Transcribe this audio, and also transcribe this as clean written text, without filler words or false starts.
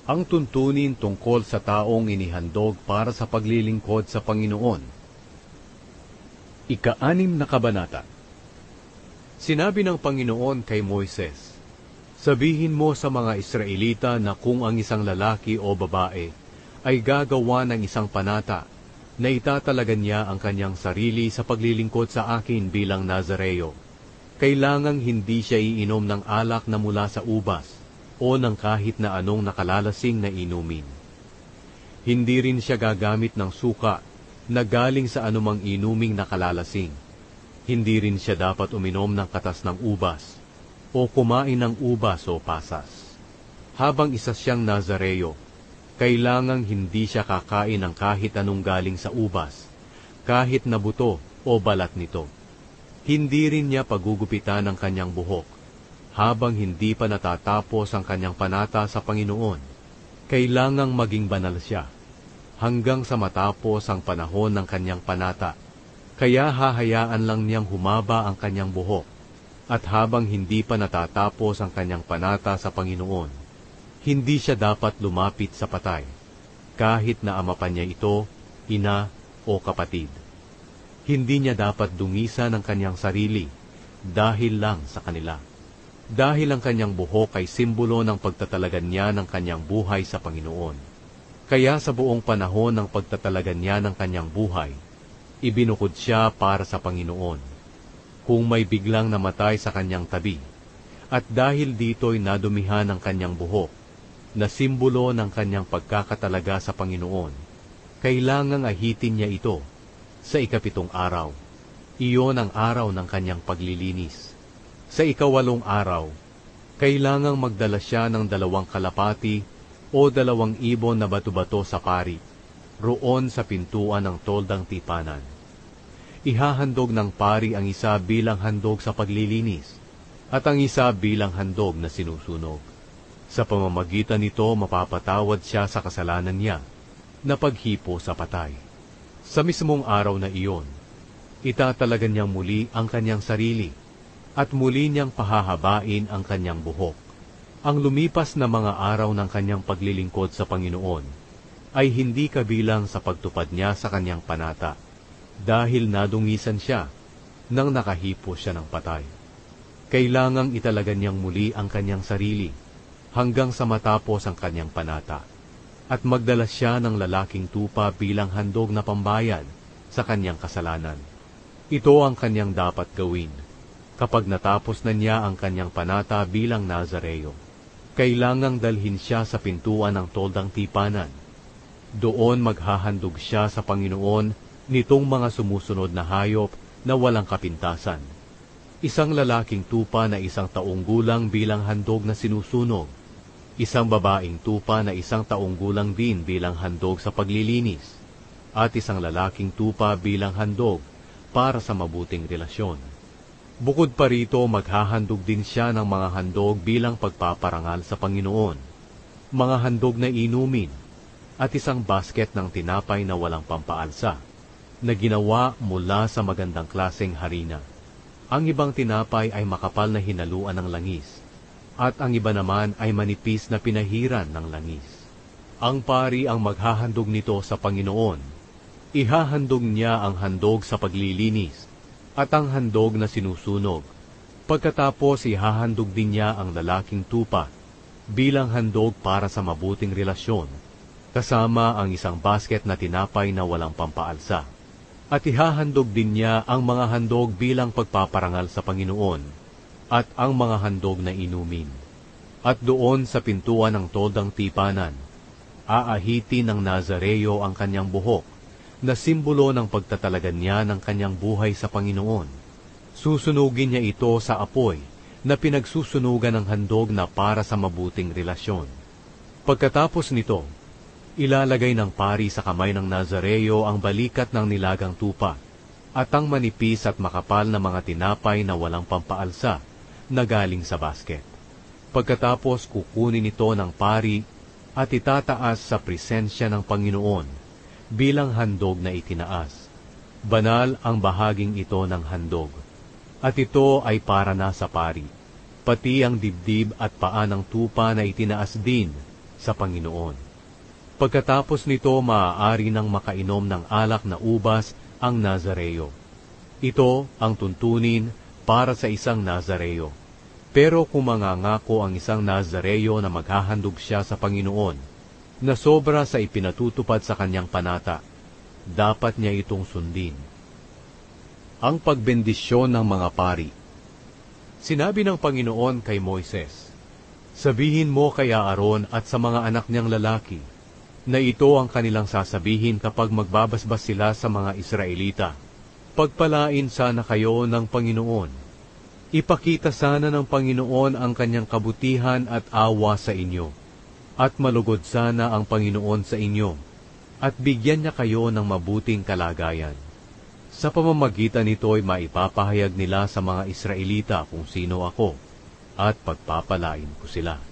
Ang tuntunin tungkol sa taong inihandog para sa paglilingkod sa Panginoon. Ika-6 na kabanata. Sinabi ng Panginoon kay Moises, "Sabihin mo sa mga Israelita na kung ang isang lalaki o babae ay gagawa ng isang panata, na itatalagan niya ang kanyang sarili sa paglilingkod sa akin bilang Nazareo, kailangang hindi siya iinom ng alak na mula sa ubas, o ng kahit na anong nakalalasing na inumin. Hindi rin siya gagamit ng suka na galing sa anumang inuming nakalalasing. Hindi rin siya dapat uminom ng katas ng ubas, o kumain ng ubas o pasas. Habang isa siyang Nazareo, kailangang hindi siya kakain ng kahit anong galing sa ubas, kahit na buto o balat nito. Hindi rin niya pagugupitan ng kanyang buhok, habang hindi pa natatapos ang kanyang panata sa Panginoon. Kailangang maging banal siya, hanggang sa matapos ang panahon ng kanyang panata. Kaya hahayaan lang niyang humaba ang kanyang buhok, at habang hindi pa natatapos ang kanyang panata sa Panginoon, hindi siya dapat lumapit sa patay, kahit na ama pa niya ito, ina o kapatid. Hindi niya dapat dungisan ang kanyang sarili dahil lang sa kanila. Dahil ang kanyang buhok ay simbolo ng pagtatalagan niya ng kanyang buhay sa Panginoon. Kaya sa buong panahon ng pagtatalagan niya ng kanyang buhay, ibinukod siya para sa Panginoon. Kung may biglang namatay sa kanyang tabi, at dahil dito'y nadumihan ang kanyang buhok, na simbolo ng kanyang pagkakatalaga sa Panginoon, kailangang ahitin niya ito sa 7 araw. Iyon ang araw ng kanyang paglilinis. Sa 8 araw, kailangang magdala siya ng 2 kalapati o 2 ibon na bato-bato sa pari, roon sa pintuan ng toldang tipanan. Ihahandog ng pari ang isa bilang handog sa paglilinis, at ang isa bilang handog na sinusunog. Sa pamamagitan nito mapapatawad siya sa kasalanan niya, na paghipo sa patay. Sa mismong araw na iyon, itatalagan niyang muli ang kanyang sarili, at muli niyang pahahabain ang kanyang buhok. Ang lumipas na mga araw ng kanyang paglilingkod sa Panginoon ay hindi kabilang sa pagtupad niya sa kanyang panata, dahil nadungisan siya nang nakahipo siya ng patay. Kailangang italagan niyang muli ang kanyang sarili hanggang sa matapos ang kanyang panata, at magdala siya ng lalaking tupa bilang handog na pambayad sa kanyang kasalanan. Ito ang kanyang dapat gawin kapag natapos na niya ang kanyang panata bilang Nazareo. Kailangang dalhin siya sa pintuan ng toldang tipanan. Doon maghahandog siya sa Panginoon nitong mga sumusunod na hayop na walang kapintasan. Isang lalaking tupa na 1 taong gulang bilang handog na sinusunog. Isang babaeng tupa na 1 taong gulang din bilang handog sa paglilinis. At isang lalaking tupa bilang handog para sa mabuting relasyon. Bukod pa rito, maghahandog din siya ng mga handog bilang pagpaparangal sa Panginoon, mga handog na inumin, at isang basket ng tinapay na walang pampaalsa, na ginawa mula sa magandang klaseng harina. Ang ibang tinapay ay makapal na hinaluan ng langis, at ang iba naman ay manipis na pinahiran ng langis. Ang pari ang maghahandog nito sa Panginoon. Ihahandog niya ang handog sa paglilinis, at ang handog na sinusunog. Pagkatapos ihahandog din niya ang lalaking tupa bilang handog para sa mabuting relasyon, kasama ang isang basket na tinapay na walang pampaalsa. At ihahandog din niya ang mga handog bilang pagpaparangal sa Panginoon, at ang mga handog na inumin. At doon sa pintuan ng toldang tipanan, aahitin ng Nazareo ang kanyang buhok, na simbolo ng pagtatalagan niya ng kanyang buhay sa Panginoon. Susunugin niya ito sa apoy na pinagsusunugan ng handog na para sa mabuting relasyon. Pagkatapos nito, ilalagay ng pari sa kamay ng Nazareo ang balikat ng nilagang tupa at ang manipis at makapal na mga tinapay na walang pampaalsa na galing sa basket. Pagkatapos kukunin ito ng pari at itataas sa presensya ng Panginoon bilang handog na itinaas. Banal ang bahaging ito ng handog, at ito ay para na sa pari. Pati ang dibdib at paa ng tupa na itinaas din sa Panginoon. Pagkatapos nito, maaari nang makainom ng alak na ubas ang Nazareo. Ito ang tuntunin para sa isang Nazareo. Pero kung mangangako ang isang Nazareo na maghahandog siya sa Panginoon, na sobra sa ipinatutupad sa kanyang panata, dapat niya itong sundin. Ang pagbendisyon ng mga pari. Sinabi ng Panginoon kay Moises, "Sabihin mo kay Aaron at sa mga anak niyang lalaki, na ito ang kanilang sasabihin kapag magbabasbas sila sa mga Israelita. Pagpalain sana kayo ng Panginoon. Ipakita sana ng Panginoon ang kanyang kabutihan at awa sa inyo. At malugod sana ang Panginoon sa inyo, at bigyan niya kayo ng mabuting kalagayan. Sa pamamagitan nito'y maipapahayag nila sa mga Israelita kung sino ako, at pagpapalain ko sila."